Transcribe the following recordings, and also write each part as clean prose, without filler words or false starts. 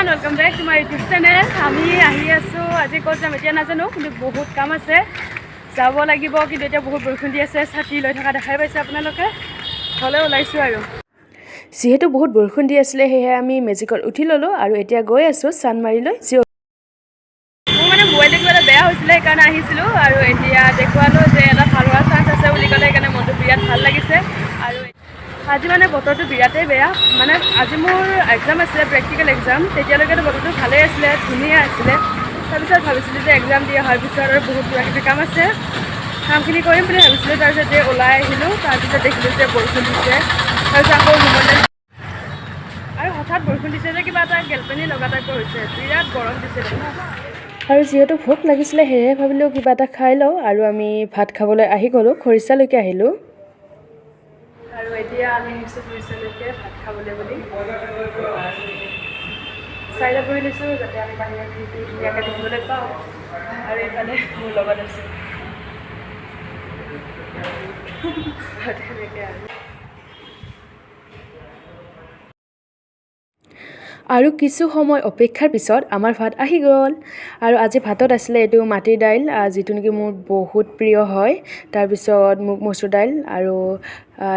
Everyone welcome back to my YouTube channel. আমি আহি আছোঁ আজি ক'ত যাম এতিয়া নাজানো, কিন্তু বহুত কাম আছে, যাব লাগিব। কিন্তু এতিয়া বহুত বৰষুণ দি আছে, ছাতি লৈ থকা দেখাই পাইছে আপোনালোকে। হ'লেও ওলাইছোঁ আৰু যিহেতু বহুত বৰষুণ দি আছিলে, সেয়েহে আমি মেজিকত উঠি ল'লোঁ আৰু এতিয়া গৈ আছোঁ চানমাৰীলৈ। মোৰ মানে মোবাইলটো কিবা এটা বেয়া হৈছিলে, সেইকাৰণে আহিছিলোঁ আৰু এতিয়া দেখুৱালোঁ যে এটা ভাল হোৱাৰ চান্স আছে বুলি ক'লে, সেইকাৰণে মনটো বিৰাট ভাল লাগিছে। আৰু আজি মানে বতৰটো বিৰাটেই বেয়া, মানে আজি মোৰ এক্সাম আছিলে, প্ৰেক্টিকেল এক্সাম। তেতিয়ালৈকেতো বতৰটো ভালেই আছিলে, ধুনীয়া আছিলে। তাৰপিছত ভাবিছিলোঁ যে এক্সাম দি অহাৰ পিছত আৰু বহুত কিবা কিবি কাম আছে, কামখিনি কৰিম বুলি ভাবিছিলোঁ। তাৰপিছত যে ওলাই আহিলোঁ, তাৰপিছত দেখিলোঁ যে বৰষুণ দিছে। তাৰপিছত আকৌ ৰুমলৈ আৰু হঠাৎ বৰষুণ দিছে যে কিবা এটা গেলপেনি লগা টাইপৰ হৈছে, বিৰাট গৰম দিছে। আৰু যিহেতু ভোক লাগিছিলে, সেয়েহে ভাবিলোঁ কিবা এটা খাই লওঁ, আৰু আমি ভাত খাবলৈ আহি গ'লোঁ, খৰিচালৈকে আহিলোঁ। আৰু এতিয়া আমি আহিছোঁ খৰিচালৈকে ভাত খাবলৈ বুলি। চাইডত বহি লৈছোঁ যাতে আমি বাহিৰৰ ভিউটো ধুনীয়াকৈ দেখিবলৈ পাওঁ। আৰু এইফালে মোৰ লগত আছে তেনেকৈ আৰু কিছু সময় অপেক্ষাৰ পিছত আমাৰ ভাত আহি গ'ল। আৰু আজি ভাতত আছিলে এইটো মাটিৰ দাইল, যিটো নেকি মোৰ বহুত প্ৰিয় হয়। তাৰপিছত মচুৰ দাইল আৰু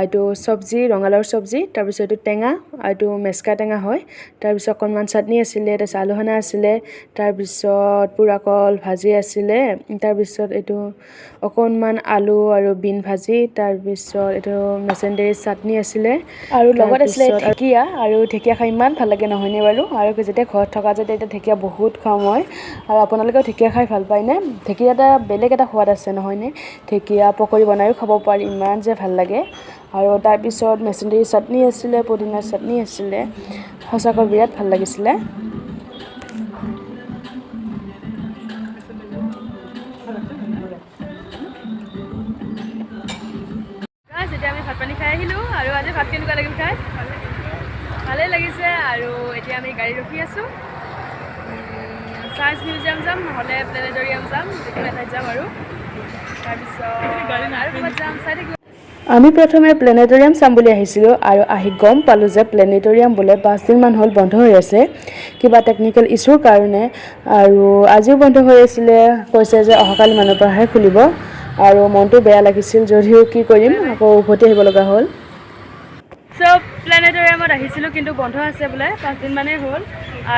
এইটো চব্জি, ৰঙালাওৰ চব্জি। তাৰপিছত এইটো টেঙা, এইটো মেচকা টেঙা হয়। তাৰপিছত অকণমান চাটনি আছিলে, তাৰপিছত আলুসনা আছিলে, তাৰপিছত পুৰা কল ভাজি আছিলে, তাৰপিছত এইটো অকণমান আলু আৰু বিন ভাজি, তাৰপিছত এইটো মেচেণ্ডেৰী চাটনি আছিলে, আৰু লগত আছিলে ঢেকীয়া। আৰু ঢেকীয়া খাই ইমান ভাল লাগে নহয়নে বাৰু? আৰু যেতিয়া ঘৰত থকা যায় তেতিয়া ঢেকীয়া বহুত খাওঁ মই। আৰু আপোনালোকেও ঢেকীয়া খাই ভাল পায়নে? ঢেকীয়া এটা বেলেগ এটা সোৱাদ আছে নহয়নে? ঢেকীয়া পকৰি বনাইও খাব পাৰি, ইমান যে ভাল লাগে। আৰু তাৰপিছত মেচেণ্ডেৰী চাটনি আছিলে, পুদিনাৰ চাটনি আছিলে, সঁচাকৈ বিৰাট ভাল লাগিছিলে। যেতিয়া আমি ভাত পানী খাই আহিলোঁ, আৰু আজি ভাত কেনেকুৱা লাগিল খাই? ভালেই লাগিছে। আৰু এতিয়া আমি গাড়ী ৰখি আছোঁ, ছায়েন্স মিউজিয়াম যাম, নহ'লে প্লেনেটৰিয়াম যাম, যিকোনো এঠাইত যাম। আৰু তাৰপিছত আৰু ক'ৰবাত যাম, চাই থাকিব। আমি প্ৰথমে প্লেনেটৰিয়াম চাম বুলি আহিছিলোঁ, আৰু আহি গম পালোঁ যে প্লেনেটৰিয়াম বোলে 5 দিনমান হ'ল বন্ধ হৈ আছে, কিবা টেকনিকেল ইছ্যুৰ কাৰণে। আৰু আজিও বন্ধ হৈ আছিলে, কৈছে যে অহাকালি মানৰ পৰাহে খুলিব। আৰু মনটো বেয়া লাগিছিল, যদিও কি কৰিম, আকৌ উভতি আহিব লগা হ'ল। চব প্লেনেটৰিয়ামত আহিছিলোঁ, কিন্তু বন্ধ আছে বোলে, 5 দিনমানেই হ'ল।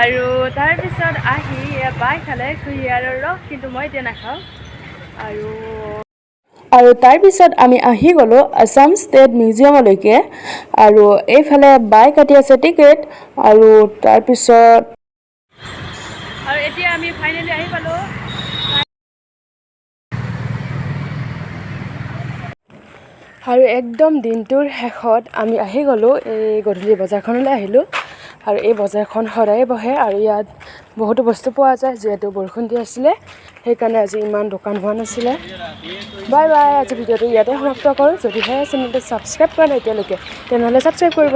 আৰু তাৰপিছত আহি বাই খালে কুঁহিয়াৰৰ ৰস, কিন্তু মই এতিয়া নাখাওঁ। আৰু তাৰপিছত আমি আহি গ'লোঁ আছাম ষ্টেট মিউজিয়ামলৈকে। আৰু এইফালে বাই কাটি আছে টিকেট। আৰু তাৰপিছত আৰু এতিয়া আমি ফাইনেলি আহি পালোঁ। আৰু একদম দিনটোৰ শেষত আমি আহি গ'লোঁ এই গধূলি বজাৰখনলৈ আহিলোঁ। আৰু এই বজাৰখন সদায়ে বহে, আৰু ইয়াত বহুতো বস্তু পোৱা যায়। যিহেতু বৰষুণ দি আছিলে, সেইকাৰণে আজি ইমান দোকান হোৱা নাছিলে। বাই বাই, আজি ভিডিঅ'টো ইয়াতে সমাপ্ত কৰোঁ। যদিহে চেনেলটো ছাবস্ক্ৰাইব কৰা নাই এতিয়ালৈকে, তেনেহ'লে ছাবস্ক্ৰাইব কৰিব।